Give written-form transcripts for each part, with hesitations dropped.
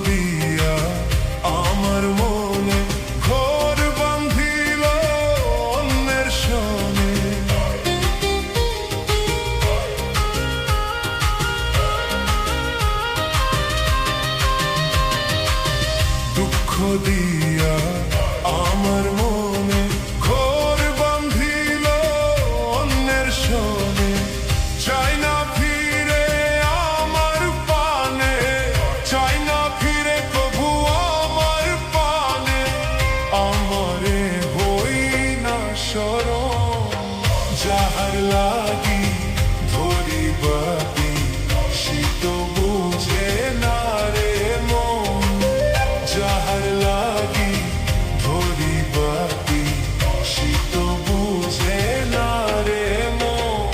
দিয়া আমার মনে ঘর বাঁধিল অন্যের সনে। দুঃখ দিয়া আমার মনে ঘর বাঁধিল অন্যের সনে। চাই না ফিরে আমার পানে, চাই না ফিরে কভু আমার পানে। আমারে হই না শরণ, যাহার লাগি ধরি বাতি শীত বুঝে না রে মন। যাহার লাগি ধরি বাতি শীত বুঝে না রে মন।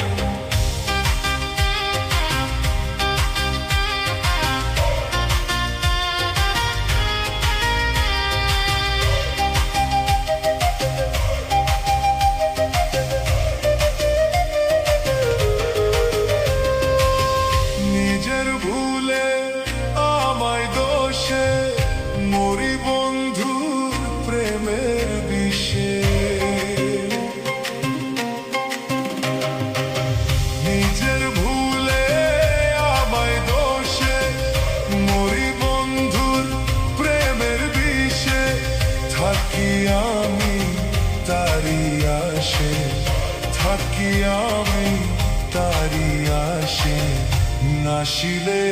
নিজের ভুলে আমায় দোষে মরি বন্ধুর প্রেমের বিষে। নিজের ভুলে আমায় দোষে মরি বন্ধুর প্রেমের বিষে। থাকি আমি তারি আসে, থাকি আমি তারি আসে। নাশিলে